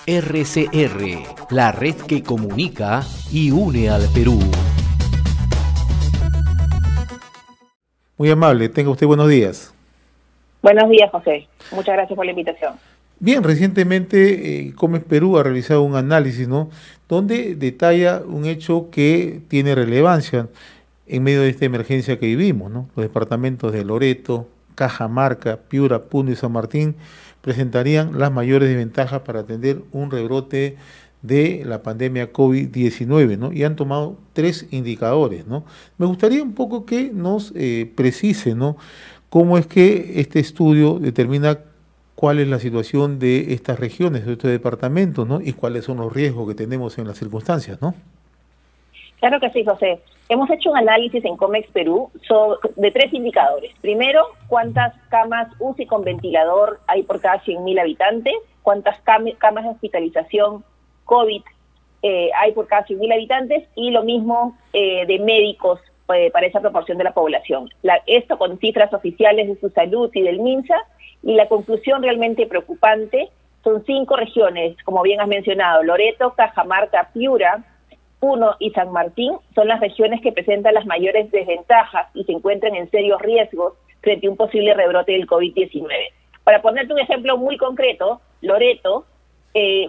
RCR, la red que comunica y une al Perú. Muy amable, tenga usted buenos días. Buenos días, José. Muchas gracias por la invitación. Bien, recientemente Comex Perú ha realizado un análisis, ¿no?, donde detalla un hecho que tiene relevancia en medio de esta emergencia que vivimos, ¿no? Los departamentos de Loreto, Cajamarca, Piura, Puno y San Martín presentarían las mayores desventajas para atender un rebrote de la pandemia COVID-19, ¿no? Y han tomado 3 indicadores, ¿no? Me gustaría un poco que nos precise, ¿no?, cómo es que este estudio determina cuál es la situación de estas regiones, de estos departamentos, ¿no?, y cuáles son los riesgos que tenemos en las circunstancias, ¿no? Claro que sí, José. Hemos hecho un análisis en Comex Perú de 3 indicadores. Primero, cuántas camas UCI con ventilador hay por cada 100.000 habitantes, cuántas camas de hospitalización COVID hay por cada 100.000 habitantes, y lo mismo de médicos para esa proporción de la población. Esto con cifras oficiales de su salud y del MINSA, y la conclusión realmente preocupante son 5 regiones, como bien has mencionado: Loreto, Cajamarca, Piura, Puno y San Martín son las regiones que presentan las mayores desventajas y se encuentran en serios riesgos frente a un posible rebrote del COVID-19. Para ponerte un ejemplo muy concreto, Loreto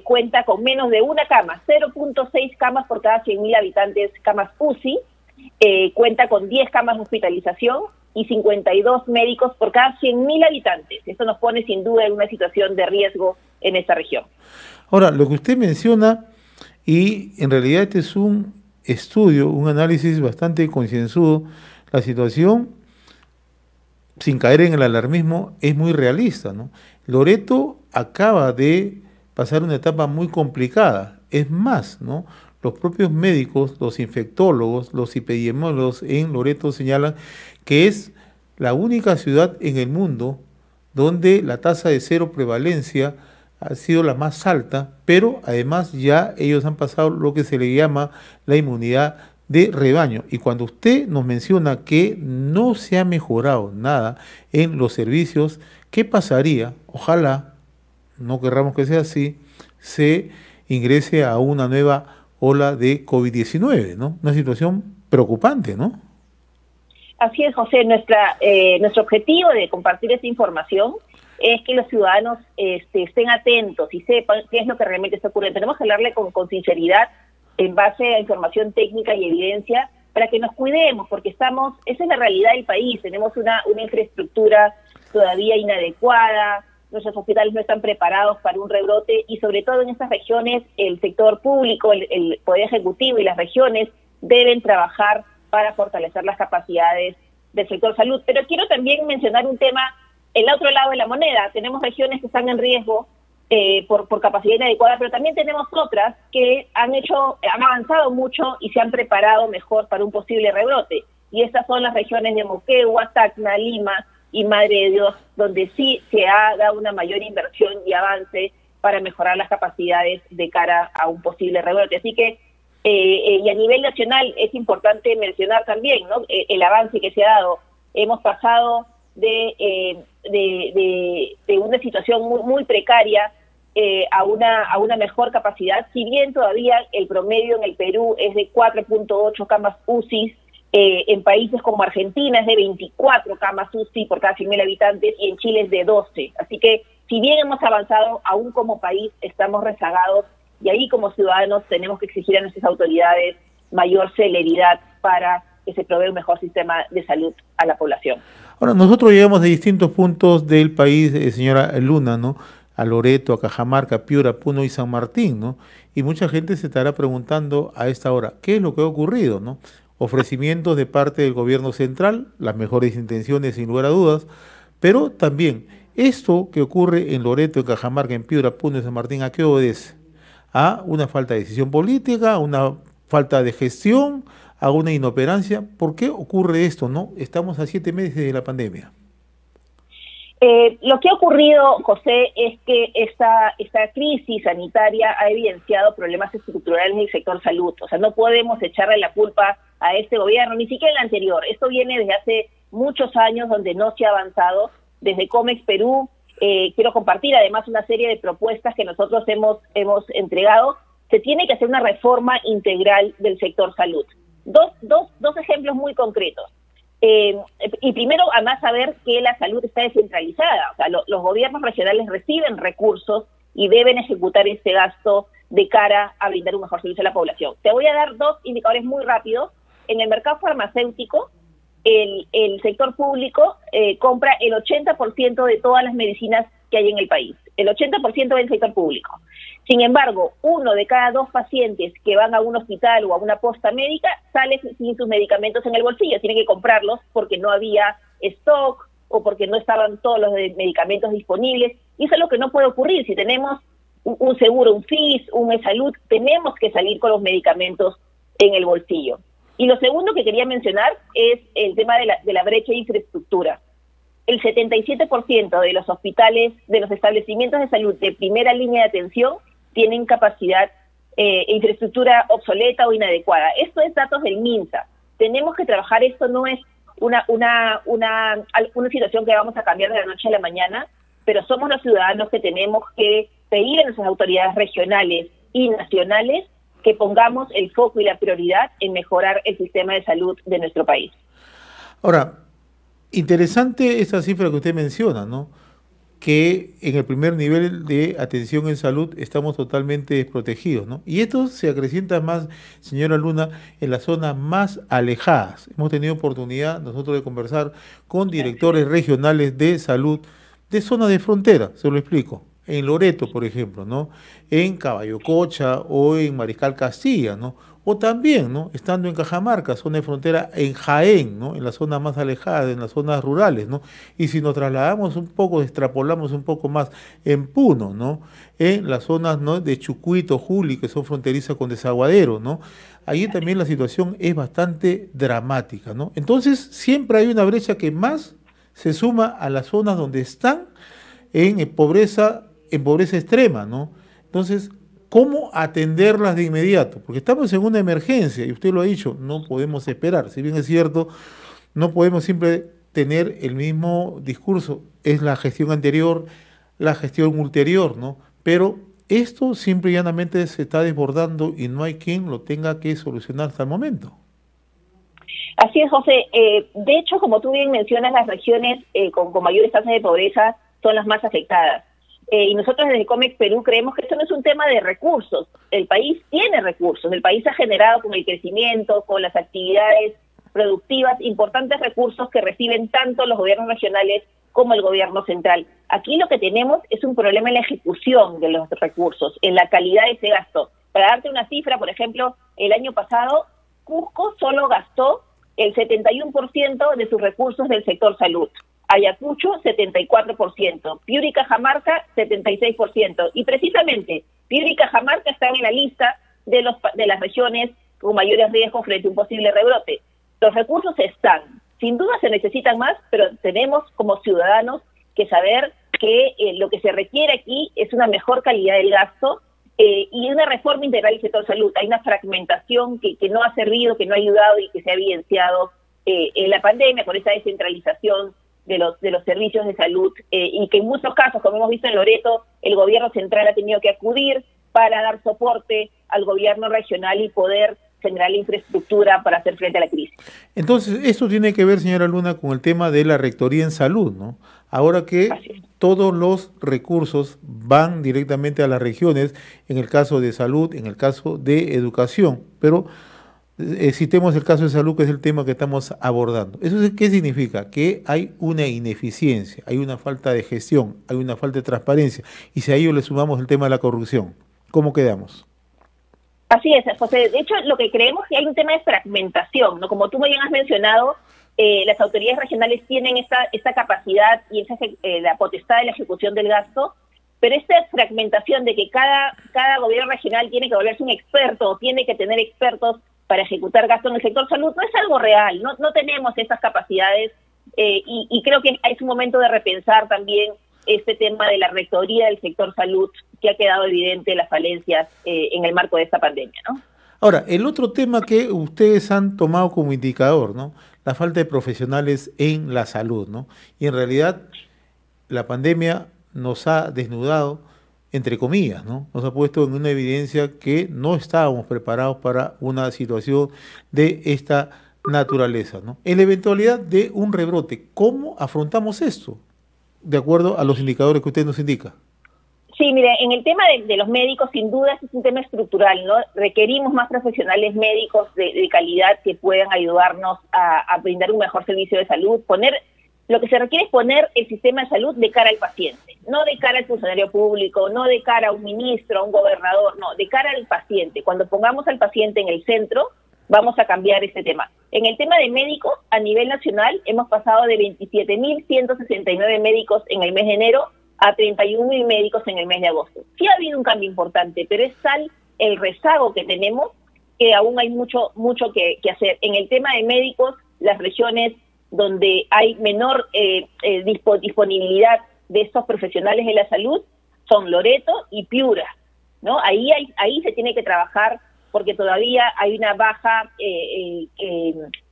cuenta con menos de una cama, 0.6 camas por cada 100.000 habitantes, camas UCI, cuenta con 10 camas de hospitalización y 52 médicos por cada 100.000 habitantes. Esto nos pone sin duda en una situación de riesgo en esta región. Ahora, lo que usted menciona, y en realidad este es un estudio, un análisis bastante concienzudo, la situación, sin caer en el alarmismo, es muy realista, ¿no? Loreto acaba de pasar una etapa muy complicada. Es más, ¿no?, los propios médicos, los infectólogos, los epidemiólogos en Loreto señalan que es la única ciudad en el mundo donde la tasa de cero prevalencia ha sido la más alta, pero además ya ellos han pasado lo que se le llama la inmunidad de rebaño. Y cuando usted nos menciona que no se ha mejorado nada en los servicios, ¿qué pasaría? Ojalá, no querramos que sea así, se ingrese a una nueva ola de COVID-19, ¿no? Una situación preocupante, ¿no? Así es, José. Nuestro objetivo de compartir esta información es que los ciudadanos estén atentos y sepan qué es lo que realmente está ocurriendo. Tenemos que hablarle con sinceridad, en base a información técnica y evidencia, para que nos cuidemos, porque esa es la realidad del país. Tenemos una infraestructura todavía inadecuada, nuestros hospitales no están preparados para un rebrote, y sobre todo en estas regiones el sector público, el Poder Ejecutivo y las regiones deben trabajar para fortalecer las capacidades del sector salud. Pero quiero también mencionar un tema, el otro lado de la moneda. Tenemos regiones que están en riesgo por capacidad inadecuada, pero también tenemos otras que han avanzado mucho y se han preparado mejor para un posible rebrote. Y estas son las regiones de Moquegua, Tacna, Lima y Madre de Dios, donde sí se ha dado una mayor inversión y avance para mejorar las capacidades de cara a un posible rebrote. Así que, y a nivel nacional es importante mencionar también, ¿no?, el avance que se ha dado. Hemos pasado de una situación muy precaria a una mejor capacidad, si bien todavía el promedio en el Perú es de 4.8 camas UCI, en países como Argentina es de 24 camas UCI por cada 100.000 habitantes y en Chile es de 12. Así que, si bien hemos avanzado, aún como país estamos rezagados, y ahí como ciudadanos tenemos que exigir a nuestras autoridades mayor celeridad para que se provea un mejor sistema de salud a la población. Ahora, nosotros llegamos de distintos puntos del país, señora Luna, ¿no?, a Loreto, a Cajamarca, Piura, Puno y San Martín, ¿no? Y mucha gente se estará preguntando a esta hora, ¿qué es lo que ha ocurrido, no? Ofrecimientos de parte del gobierno central, las mejores intenciones sin lugar a dudas, pero también esto que ocurre en Loreto, en Cajamarca, en Piura, Puno y San Martín, ¿a qué obedece? A una falta de decisión política, a una falta de gestión, a una inoperancia. ¿Por qué ocurre esto, no? Estamos a 7 meses de la pandemia. Lo que ha ocurrido, José, es que esta crisis sanitaria ha evidenciado problemas estructurales en el sector salud. O sea, no podemos echarle la culpa a este gobierno, ni siquiera el anterior. Esto viene desde hace muchos años donde no se ha avanzado. Desde Comex Perú quiero compartir además una serie de propuestas que nosotros hemos entregado. Se tiene que hacer una reforma integral del sector salud. Dos ejemplos muy concretos. Y primero, además, saber que la salud está descentralizada. O sea, los gobiernos regionales reciben recursos y deben ejecutar ese gasto de cara a brindar un mejor servicio a la población. Te voy a dar dos indicadores muy rápidos. En el mercado farmacéutico, el sector público compra el 80% de todas las medicinas que hay en el país. El 80% del sector público. Sin embargo, 1 de cada 2 pacientes que van a un hospital o a una posta médica sale sin sus medicamentos en el bolsillo. Tienen que comprarlos porque no había stock o porque no estaban todos los medicamentos disponibles. Y eso es lo que no puede ocurrir. Si tenemos un seguro, un FIS, un e-salud, tenemos que salir con los medicamentos en el bolsillo. Y lo segundo que quería mencionar es el tema de la brecha de infraestructura. El 77% de los hospitales, de los establecimientos de salud de primera línea de atención tienen capacidad e infraestructura obsoleta o inadecuada. Esto es datos del MINSA. Tenemos que trabajar, esto no es una situación que vamos a cambiar de la noche a la mañana, pero somos los ciudadanos que tenemos que pedir a nuestras autoridades regionales y nacionales que pongamos el foco y la prioridad en mejorar el sistema de salud de nuestro país. Ahora, interesante esta cifra que usted menciona, ¿no? Que en el primer nivel de atención en salud estamos totalmente desprotegidos, ¿no? Y esto se acrecienta más, señora Luna, en las zonas más alejadas. Hemos tenido oportunidad nosotros de conversar con directores regionales de salud de zonas de frontera, se lo explico. En Loreto, por ejemplo, ¿no? En Caballococha o en Mariscal Castilla, ¿no? O también, ¿no? Estando en Cajamarca, zona de frontera, en Jaén, ¿no? En las zonas más alejadas, en las zonas rurales, ¿no? Y si nos trasladamos un poco, extrapolamos un poco más en Puno, ¿no? En las zonas, ¿no? de Chucuito, Juli, que son fronterizas con Desaguadero, ¿no? Allí también la situación es bastante dramática, ¿no? Entonces, siempre hay una brecha que más se suma a las zonas donde están en pobreza extrema, ¿no? Entonces, ¿cómo atenderlas de inmediato? Porque estamos en una emergencia, y usted lo ha dicho, no podemos esperar. Si bien es cierto, no podemos siempre tener el mismo discurso. Es la gestión anterior, la gestión ulterior, ¿no? Pero esto simple y llanamente se está desbordando y no hay quien lo tenga que solucionar hasta el momento. Así es, José. De hecho, como tú bien mencionas, las regiones con mayores tasas de pobreza son las más afectadas. Y nosotros desde COMEX Perú creemos que esto no es un tema de recursos. El país tiene recursos, el país ha generado con el crecimiento, con las actividades productivas, importantes recursos que reciben tanto los gobiernos regionales como el gobierno central. Aquí lo que tenemos es un problema en la ejecución de los recursos, en la calidad de ese gasto. Para darte una cifra, por ejemplo, el año pasado, Cusco solo gastó el 71% de sus recursos del sector salud. Ayacucho, 74%, Piura y Cajamarca, 76%. Y precisamente, Piura y Cajamarca están en la lista de las regiones con mayores riesgos frente a un posible rebrote. Los recursos están. Sin duda se necesitan más, pero tenemos como ciudadanos que saber que lo que se requiere aquí es una mejor calidad del gasto y una reforma integral del sector salud. Hay una fragmentación que no ha servido, que no ha ayudado y que se ha evidenciado en la pandemia con esa descentralización de los servicios de salud y que en muchos casos, como hemos visto en Loreto, el gobierno central ha tenido que acudir para dar soporte al gobierno regional y poder generar la infraestructura para hacer frente a la crisis. Entonces, esto tiene que ver, señora Luna, con el tema de la rectoría en salud, ¿no? Ahora que todos los recursos van directamente a las regiones, en el caso de salud, en el caso de educación, pero citemos el caso de salud, que es el tema que estamos abordando. ¿Eso qué significa? Que hay una ineficiencia, hay una falta de gestión, hay una falta de transparencia, y si a ello le sumamos el tema de la corrupción, ¿cómo quedamos? Así es, José. De hecho, lo que creemos es que hay un tema de fragmentación, ¿no? Como tú bien has mencionado, las autoridades regionales tienen esta capacidad y la potestad de la ejecución del gasto, pero esta fragmentación de que cada gobierno regional tiene que volverse un experto o tiene que tener expertos para ejecutar gasto en el sector salud no es algo real, no tenemos esas capacidades y creo que es un momento de repensar también este tema de la rectoría del sector salud, que ha quedado evidente las falencias en el marco de esta pandemia, ¿no? Ahora, el otro tema que ustedes han tomado como indicador, ¿no? La falta de profesionales en la salud, ¿no? Y en realidad la pandemia nos ha desnudado, entre comillas, ¿no? Nos ha puesto en una evidencia que no estábamos preparados para una situación de esta naturaleza, ¿no? En la eventualidad de un rebrote, ¿cómo afrontamos esto? De acuerdo a los indicadores que usted nos indica. Sí, mire, en el tema de los médicos, sin duda, este es un tema estructural, ¿no? Requerimos más profesionales médicos de calidad que puedan ayudarnos a brindar un mejor servicio de salud. Lo que se requiere es poner el sistema de salud de cara al paciente, no de cara al funcionario público, no de cara a un ministro, a un gobernador, no, de cara al paciente. Cuando pongamos al paciente en el centro, vamos a cambiar este tema. En el tema de médicos, a nivel nacional, hemos pasado de 27.169 médicos en el mes de enero a 31.000 médicos en el mes de agosto. Sí ha habido un cambio importante, pero es tal el rezago que tenemos que aún hay mucho que hacer. En el tema de médicos, las regiones donde hay menor disponibilidad de estos profesionales de la salud son Loreto y Piura, ¿no? Ahí se tiene que trabajar porque todavía hay una baja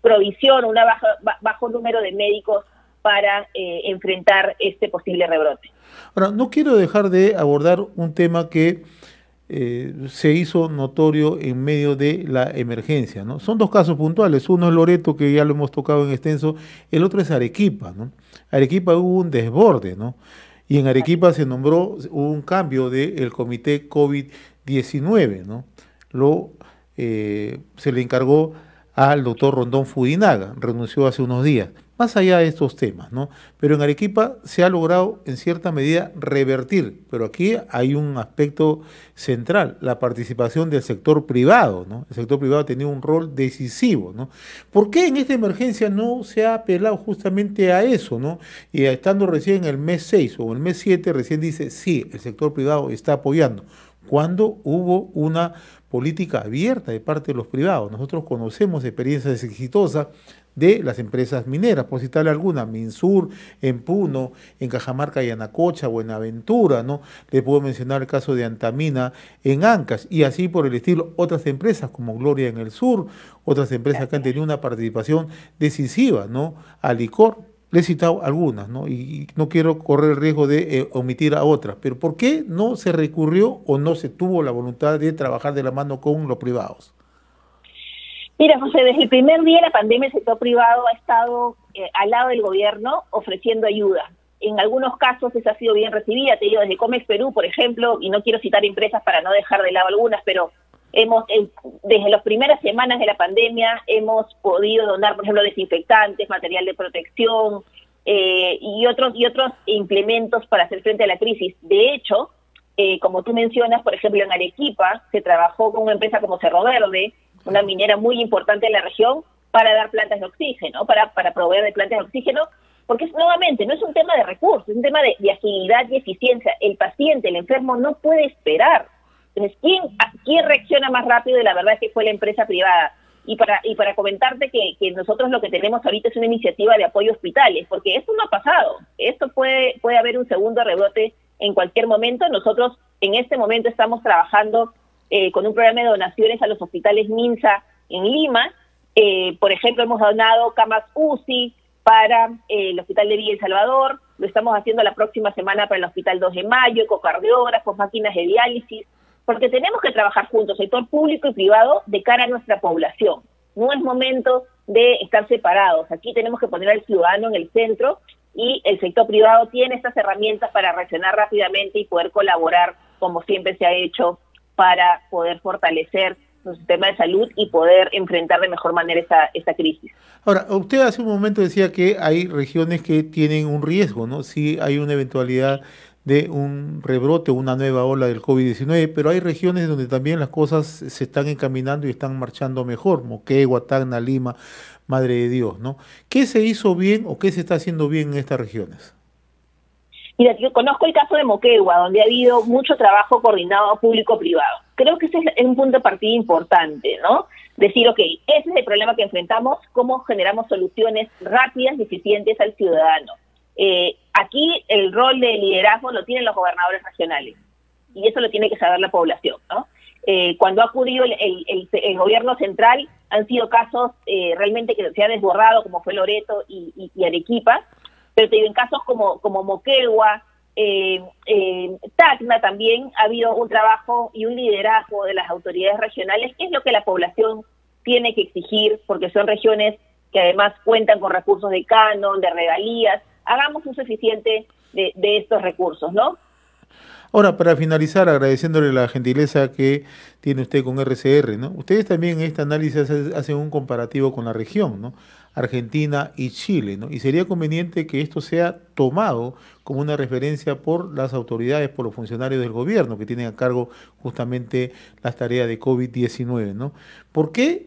provisión, bajo número de médicos para enfrentar este posible rebrote. Ahora, no quiero dejar de abordar un tema que se hizo notorio en medio de la emergencia, ¿no? Son dos casos puntuales, uno es Loreto, que ya lo hemos tocado en extenso, el otro es Arequipa, ¿no? Arequipa hubo un desborde, ¿no? Y en Arequipa se nombró un cambio del comité COVID-19, ¿no? Se le encargó al doctor Rondón Fudinaga, renunció hace unos días. Más allá de estos temas, ¿no? Pero en Arequipa se ha logrado en cierta medida revertir, pero aquí hay un aspecto central, la participación del sector privado, ¿no? El sector privado ha tenido un rol decisivo, ¿no? ¿Por qué en esta emergencia no se ha apelado justamente a eso, ¿no? Y estando recién en el mes 6 o en el mes 7 recién dice, sí, el sector privado está apoyando. Cuando hubo una política abierta de parte de los privados. Nosotros conocemos experiencias exitosas de las empresas mineras, por citarle alguna, Minsur, en Puno, en Cajamarca y Anacocha, Buenaventura, ¿no? Le puedo mencionar el caso de Antamina en Ancash, y así por el estilo, otras empresas como Gloria en el sur, otras empresas que han tenido una participación decisiva, ¿no? Alicor, le he citado algunas, ¿no? Y no quiero correr el riesgo de omitir a otras, pero ¿por qué no se recurrió o no se tuvo la voluntad de trabajar de la mano con los privados? Mira, José, desde el primer día de la pandemia el sector privado ha estado al lado del gobierno ofreciendo ayuda. En algunos casos esa ha sido bien recibida, te digo, desde Comex Perú, por ejemplo, y no quiero citar empresas para no dejar de lado algunas, pero desde las primeras semanas de la pandemia hemos podido donar, por ejemplo, desinfectantes, material de protección y otros implementos para hacer frente a la crisis. De hecho, como tú mencionas, por ejemplo, en Arequipa se trabajó con una empresa como Cerro Verde, una minera muy importante en la región, para dar plantas de oxígeno, para proveer de plantas de oxígeno, porque nuevamente no es un tema de recursos, es un tema de agilidad y eficiencia. El paciente, el enfermo, no puede esperar. Entonces, ¿quién reacciona más rápido? Y la verdad es que fue la empresa privada. Y para comentarte que nosotros lo que tenemos ahorita es una iniciativa de apoyo a hospitales, porque esto no ha pasado. Esto puede haber un segundo rebrote en cualquier momento. Nosotros en este momento estamos trabajando con un programa de donaciones a los hospitales Minsa en Lima. Por ejemplo, hemos donado camas UCI para el Hospital de Villa El Salvador. Lo estamos haciendo la próxima semana para el Hospital 2 de Mayo, ecocardiógrafos, máquinas de diálisis, porque tenemos que trabajar juntos, sector público y privado, de cara a nuestra población. No es momento de estar separados. Aquí tenemos que poner al ciudadano en el centro y el sector privado tiene estas herramientas para reaccionar rápidamente y poder colaborar, como siempre se ha hecho, para poder fortalecer su sistema de salud y poder enfrentar de mejor manera esta crisis. Ahora, usted hace un momento decía que hay regiones que tienen un riesgo, ¿no? Si hay una eventualidad de un rebrote, una nueva ola del COVID-19, pero hay regiones donde también las cosas se están encaminando y están marchando mejor, Moquegua, Tacna, Lima, Madre de Dios, ¿no? ¿Qué se hizo bien o qué se está haciendo bien en estas regiones? Mira, yo conozco el caso de Moquegua, donde ha habido mucho trabajo coordinado público-privado. Creo que ese es un punto de partida importante, ¿no? Decir, ok, ese es el problema que enfrentamos, cómo generamos soluciones rápidas y eficientes al ciudadano. Aquí el rol de liderazgo lo tienen los gobernadores regionales, y eso lo tiene que saber la población, ¿no? Cuando ha acudido el gobierno central, han sido casos realmente que se ha desbordado, como fue Loreto y Arequipa, pero te digo, en casos como Moquegua, Tacna también ha habido un trabajo y un liderazgo de las autoridades regionales, que es lo que la población tiene que exigir, porque son regiones que además cuentan con recursos de canon, de regalías. Hagamos uso eficiente de estos recursos, ¿no? Ahora, para finalizar, agradeciéndole la gentileza que tiene usted con RCR, ¿no? Ustedes también en este análisis hacen un comparativo con la región, ¿no? Argentina y Chile, ¿no? Y sería conveniente que esto sea tomado como una referencia por las autoridades, por los funcionarios del gobierno que tienen a cargo justamente las tareas de COVID-19, ¿no? ¿Por qué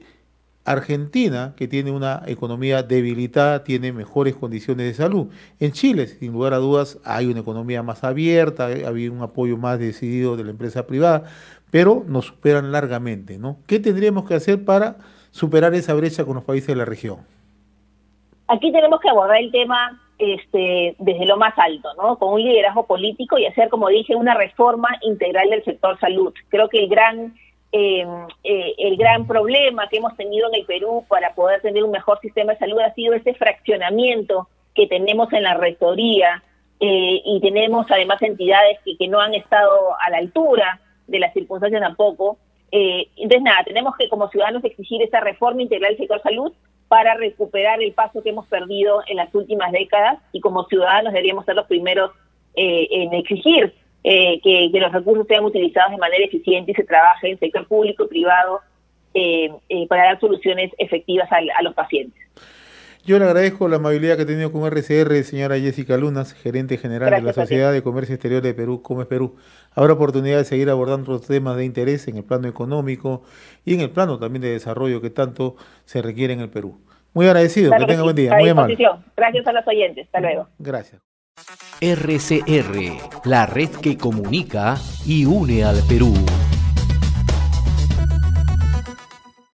Argentina, que tiene una economía debilitada, tiene mejores condiciones de salud? En Chile, sin lugar a dudas, hay una economía más abierta, había un apoyo más decidido de la empresa privada, pero nos superan largamente, ¿no? ¿Qué tendríamos que hacer para superar esa brecha con los países de la región? Aquí tenemos que abordar el tema desde lo más alto, ¿no? Con un liderazgo político y hacer, como dije, una reforma integral del sector salud. Creo que el gran problema que hemos tenido en el Perú para poder tener un mejor sistema de salud ha sido ese fraccionamiento que tenemos en la rectoría, y tenemos además entidades que no han estado a la altura de las circunstancias tampoco. Entonces nada, tenemos que como ciudadanos exigir esa reforma integral del sector salud para recuperar el paso que hemos perdido en las últimas décadas, y como ciudadanos deberíamos ser los primeros en exigir que los recursos sean utilizados de manera eficiente y se trabaje en sector público y privado para dar soluciones efectivas a los pacientes. Yo le agradezco la amabilidad que ha tenido con RCR, señora Jessica Lunas, gerente general de la Sociedad de Comercio Exterior de Perú, Comes Perú. Habrá oportunidad de seguir abordando otros temas de interés en el plano económico y en el plano también de desarrollo que tanto se requiere en el Perú. Muy agradecido, claro, que tenga buen día, muy amable. Gracias a los oyentes, hasta luego. Gracias. RCR, la red que comunica y une al Perú.